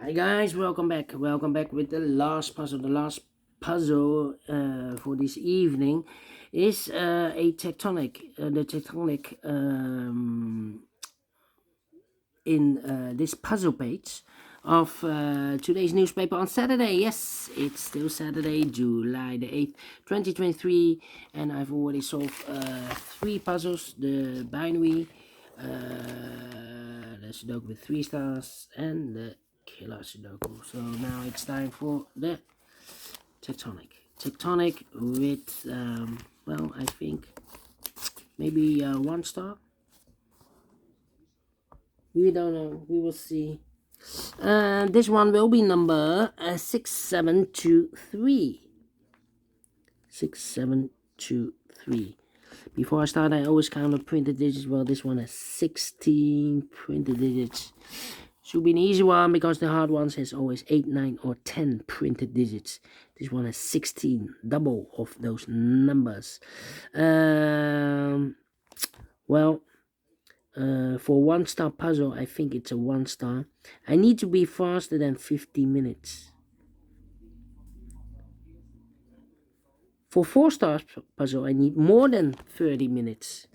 Hi guys, welcome back. Welcome back with the last puzzle. The last puzzle for this evening is a tectonic. The tectonic in this puzzle page of today's newspaper on Saturday. Yes, it's still Saturday, July the 8th, 2023, and I've already solved 3 puzzles: the binary, the Sudoku with 3 stars, and the killer Sudoku. So now it's time for the Tectonic with, well, I think maybe 1 star. We don't know. We will see. This one will be number 6723. 6723. Before I start, I always count the printed digits. Well, this one has 16 printed digits. Should be an easy one because the hard ones has always 8, 9, or 10 printed digits. This one has 16, double of those numbers. Well, for 1 star puzzle, I think it's a 1 star. I need to be faster than 50 minutes. For 4 stars puzzle, I need more than 30 minutes.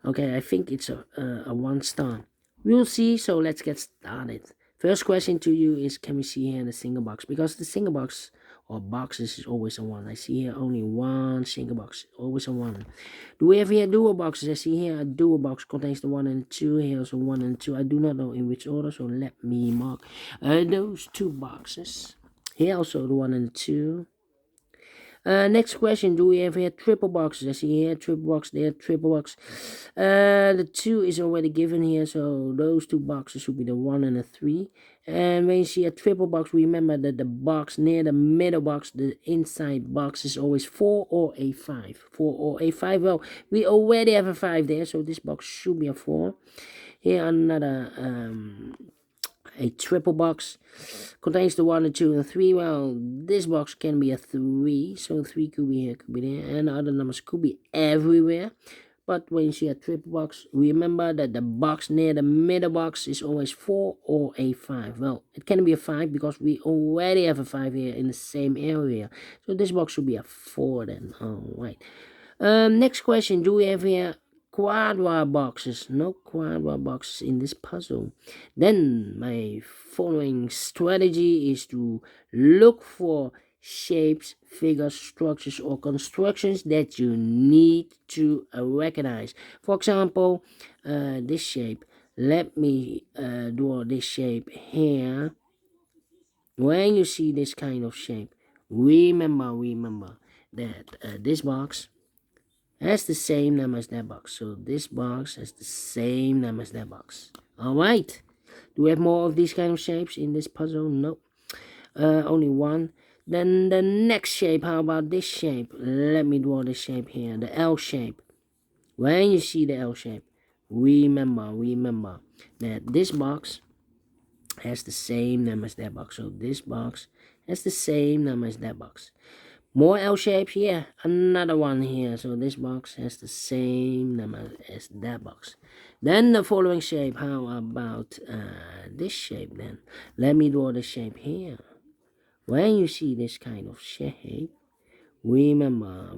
Okay, I think it's a 1 star. We'll see, so let's get started. First question to you is, can we see here in the single box? Because the single box or boxes is always a 1. I see here only 1 single box, always a 1. Do we have here dual boxes? I see here a dual box contains the 1 and the 2. Here also 1 and 2. I do not know in which order, so let me mark those 2 boxes. Here also the 1 and the 2. Next question, do we have here triple boxes? I see here triple box, there triple box. The 2 is already given here, so those 2 boxes should be the 1 and the 3. And when you see a triple box, remember that the box near the middle box, the inside box, is always 4 or a 5. 4 or a 5. Well, we already have a 5 there, so this box should be a 4. Here another a triple box contains the 1, the 2, and the 3. Well, this box can be a 3, so 3 could be here, could be there, and other numbers could be everywhere. But when you see a triple box, remember that the box near the middle box is always 4 or a 5. Well, it can be a 5 because we already have a 5 here in the same area. So this box should be a 4 then. Alright. Next question, do we have here quadra boxes? No quadra boxes in this puzzle. Then my following strategy is to look for shapes, figures, structures, or constructions that you need to recognize. For example, this shape. Let me draw this shape here. When you see this kind of shape, remember that this box has the same number as that box. So this box has the same number as that box. Alright. Do we have more of these kind of shapes in this puzzle? No. Only 1. Then the next shape, how about this shape? Let me draw this shape here, the L shape. When you see the L shape, remember that this box has the same number as that box. So this box has the same number as that box. More L shapes, yeah, another one here. So this box has the same number as that box. Then the following shape, how about this shape then? Let me draw the shape here. When you see this kind of shape, remember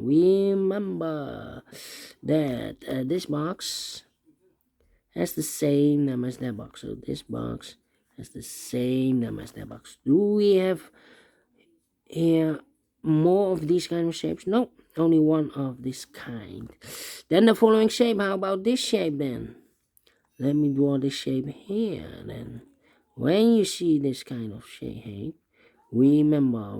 that this box has the same number as that box. So this box has the same number as that box. Do we have here more of these kind of shapes? No, only 1 of this kind. Then the following shape, how about this shape then? Let me draw this shape here then. When you see this kind of shape, remember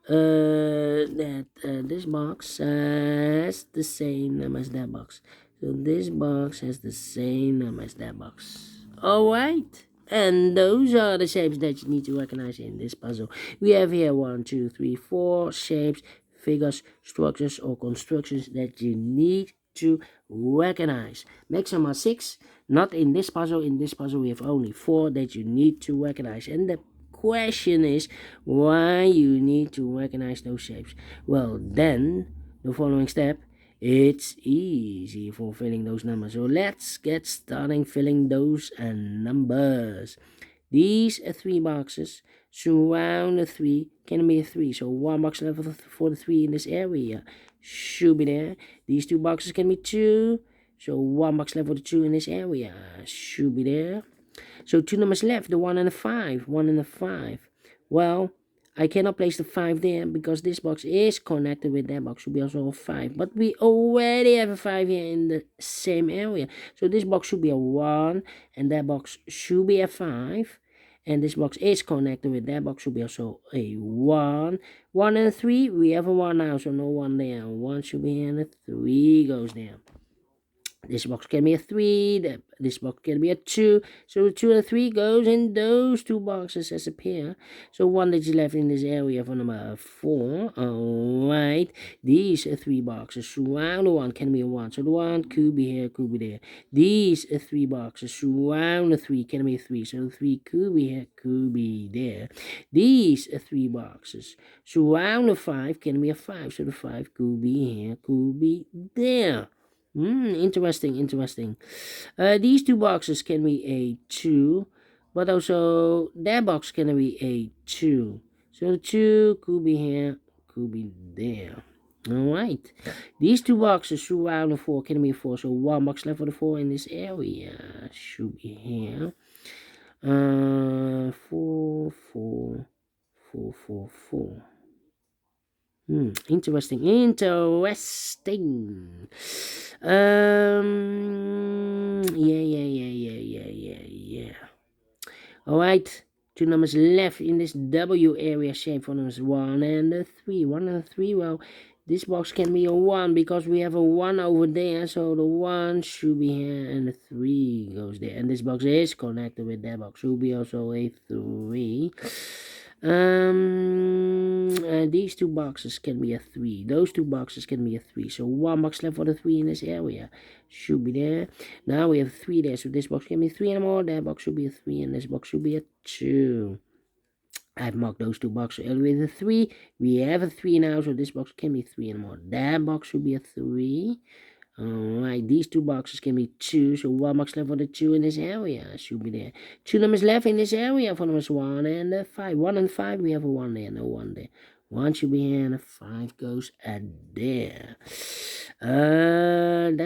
that this box has the same number as that box. So this box has the same number as that box. Alright. And those are the shapes that you need to recognize in this puzzle. We have here 1, 2, 3, 4 shapes, figures, structures, or constructions that you need to recognize. Maximum are 6. Not in this puzzle. In this puzzle, we have only 4 that you need to recognize. And the question is why you need to recognize those shapes. Well, then the following step It's easy for filling those numbers. So let's get starting filling those numbers. These 3 boxes surround the 3 can be a 3. So 1 box left for the 3 in this area should be there. These 2 boxes can be 2. So 1 box left for the 2 in this area should be there. So 2 numbers left, the 1 and the 5. 1 and the 5. Well, I cannot place the 5 there because this box is connected with that box. Should be also a 5. But we already have a 5 here in the same area. So this box should be a 1. And that box should be a 5. And this box is connected with that box. Should be also a 1. 1 and 3. We have a 1 now. So no 1 there. 1 should be here and a 3 goes there. This box can be a 3, this box can be a 2, so the 2 and 3 goes in those 2 boxes as a pair. So 1 that is left in this area for number 4, alright. These 3 boxes surround the 1 can be a 1, so the 1 could be here, could be there. These 3 boxes surround the 3 can be a 3, so the 3 could be here, could be there. These 3 boxes surround the 5 can be a 5, so the 5 could be here, could be there. Interesting. These 2 boxes can be a 2, but also that box can be a 2. So the 2 could be here, could be there. Alright. These 2 boxes surround the 4 can be 4. So 1 box left for the 4 in this area should be here. 4, 4, 4, 4, 4. Interesting. Yeah. Alright, 2 numbers left in this W area shape for numbers 1 and 3. 1 and 3, well, this box can be a 1 because we have a 1 over there, so the 1 should be here and the 3 goes there. And this box is connected with that box, should be also a 3. These 2 boxes can be a 3. Those 2 boxes can be a 3. So 1 box left for the 3 in this area should be there. Now we have 3 there. So this box can be 3 and more. That box should be a 3 and this box should be a 2. I've marked those 2 boxes earlier with a 3. We have a 3 now. So this box can be 3 and more. That box should be a 3. Alright, these 2 boxes can be 2, so 1 box left for the 2 in this area should be there. 2 numbers left in this area for numbers 1 and 5. 1 and 5, we have a 1 there, no 1 there. 1 should be here and a 5 goes there. Then.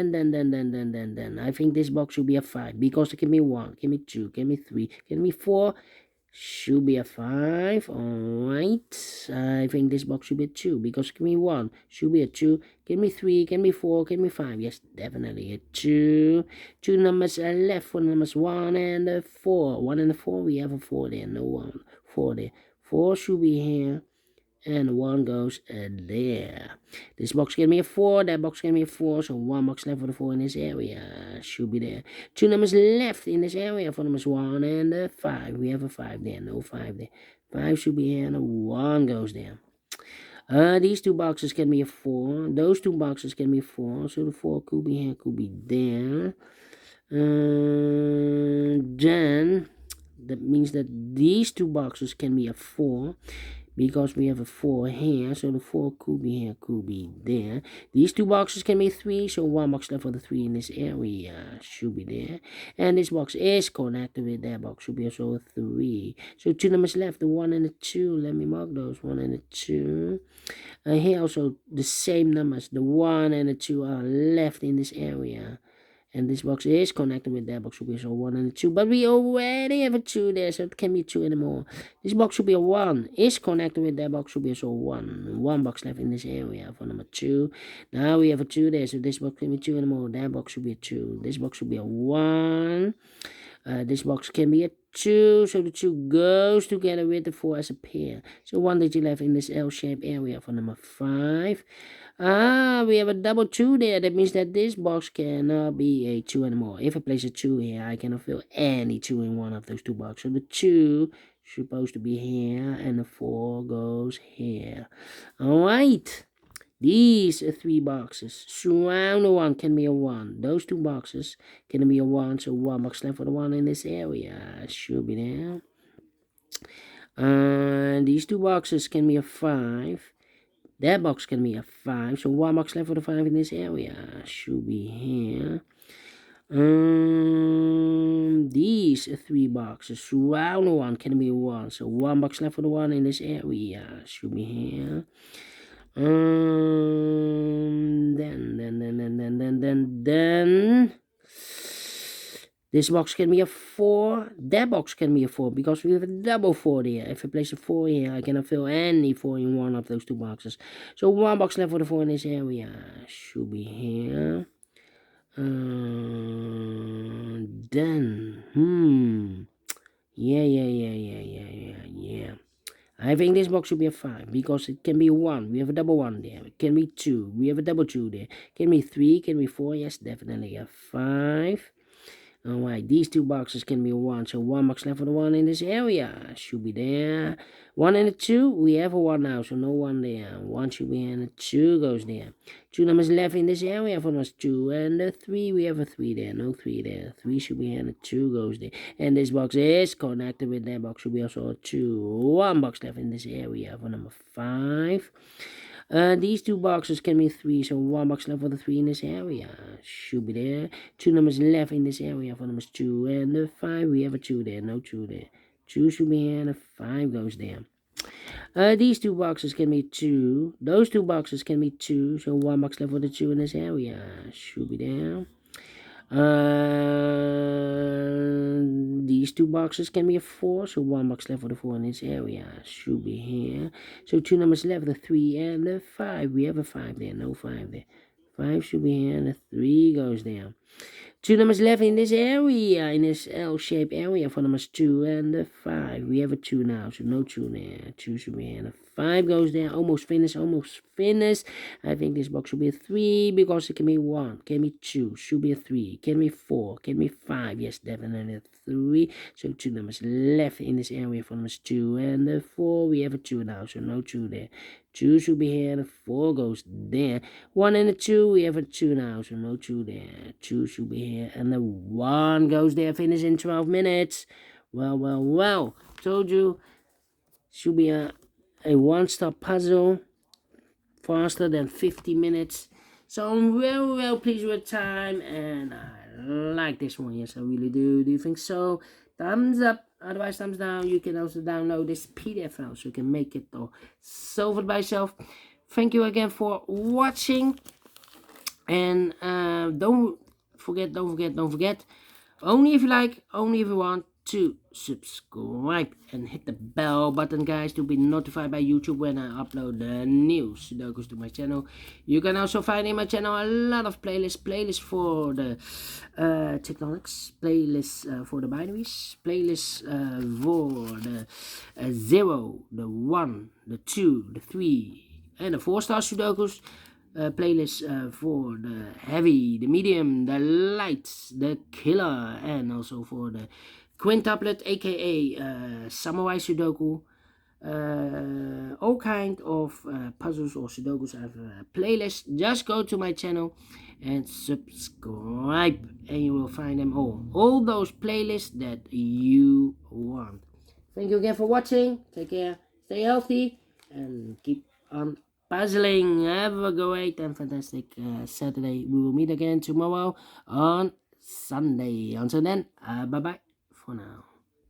I think this box should be a 5 because it can be 1, can be 2, can be 3, can be 4. Should be a 5, alright. I think this box should be a 2 because it can be 1, should be a 2, can be 3, can be 4, can be 5. Yes, definitely a 2. 2 numbers are left for numbers 1 and 4. 1 and 4, we have a 4 there, no 1, 4 there. 4 should be here. And 1 goes there. This box can be a 4, that box can be a 4, so 1 box left for the 4 in this area should be there. 2 numbers left in this area for numbers 1 and 5. We have a 5 there, no 5 there. 5 should be here, and a 1 goes there. These 2 boxes can be a 4. Those 2 boxes can be 4, so the 4 could be here, could be there. Then, that means that these 2 boxes can be a 4. Because we have a 4 here, so the 4 could be here, could be there. These 2 boxes can be 3, so 1 box left for the 3 in this area should be there. And this box is connected with that box, should be also a 3. So 2 numbers left, the 1 and the 2. Let me mark those, 1 and the 2. Here also the same numbers, the 1 and the 2 are left in this area. And this box is connected with that box, should be so 1 and a 2. But we already have a 2 there, so it can be 2 anymore. This box should be a 1. Is connected with that box, should be so 1. 1 box left in this area for number 2. Now we have a 2 there, so this box can be 2 anymore. That box should be a 2. This box should be a 1. This box can be a 2, so the 2 goes together with the 4 as a pair. So 1 digit left in this L-shaped area for number 5. We have a double 2 there. That means that this box cannot be a 2 anymore. If I place a 2 here, I cannot fill any 2 in one of those 2 boxes. So the 2 supposed to be here, and the 4 goes here. Alright. These 3 boxes surround the 1 can be a 1. Those 2 boxes can be a 1, so 1 box left for the 1 in this area should be there. These 2 boxes can be a 5. That box can be a 5. So 1 box left for the 5 in this area. Should be here. These 3 boxes. Round 1 can be 1. So 1 box left for the 1 in this area. Should be here. Then this box can be a 4. That box can be a 4 because we have a double 4 there. If I place a 4 here, I cannot fill any 4 in one of those 2 boxes. So 1 box left for the 4 in this area. Should be here. Yeah. I think this box should be a 5 because it can be 1. We have a double 1 there. It can be 2. We have a double 2 there. Can be 3. Can be 4. Yes, definitely a 5. Alright, these 2 boxes can be 1. So 1 box left for the 1 in this area. Should be there. 1 and a 2. We have a 1 now, so no 1 there. 1 should be here and a 2 goes there. 2 numbers left in this area for us. 2 and a 3. We have a 3 there. No 3 there. 3 should be here and a 2 goes there. And this box is connected with that box. Should be also a 2. 1 box left in this area for number 5. These 2 boxes can be 3, so 1 box left for the 3 in this area. Should be there. 2 numbers left in this area for numbers 2 and the 5. We have a 2 there, no 2 there. 2 should be here and a 5 goes there. These 2 boxes can be 2. Those 2 boxes can be 2, so 1 box left for the 2 in this area. Should be there. These 2 boxes can be a 4, so 1 box left for the 4 in this area. Should be here. So 2 numbers left, the 3 and the 5. We have a 5 there, no 5 there. 5 should be here and the 3 goes there. 2 numbers left in this area, in this L-shaped area for numbers 2 and the 5. We have a 2 now, so no 2 there. 2 should be here and a 5 goes there. Almost finished. I think this box should be a 3 because it can be 1, can be 2, should be a 3, can be 4, can be 5. Yes, definitely a 3. So 2 numbers left in this area for numbers 2 and the 4. We have a 2 now, so no 2 there. 2 should be here and a 4 goes there. 1 and a 2, we have a 2 now, so no 2 there. 2 should be here and the 1 goes there. Finish in 12 minutes. Well. Told you, should be a one-stop puzzle. Faster than 50 minutes. So I'm well pleased with time and I like this one. Yes, I really do. Do you think so? Thumbs up. Otherwise, thumbs down. You can also download this PDF file so you can make it or solve it by yourself. Thank you again for watching. And don't forget. Only if you like, only if you want to subscribe and hit the bell button, guys, to be notified by YouTube when I upload the new Sudokus to my channel. You can also find in my channel a lot of playlists for the Tectonics, playlists for the binaries, playlists for the 0, the 1, the 2, the 3 and the 4-star Sudokus. Playlists for the heavy, the medium, the light, the killer, and also for the quintuplet, aka samurai Sudoku. All kind of puzzles or Sudokus. I have a playlist. Just go to my channel and subscribe, and you will find them all those playlists that you want. Thank you again for watching. Take care, stay healthy, and keep on puzzling. Have a great and fantastic Saturday. We will meet again tomorrow on Sunday. Until then, bye bye for now.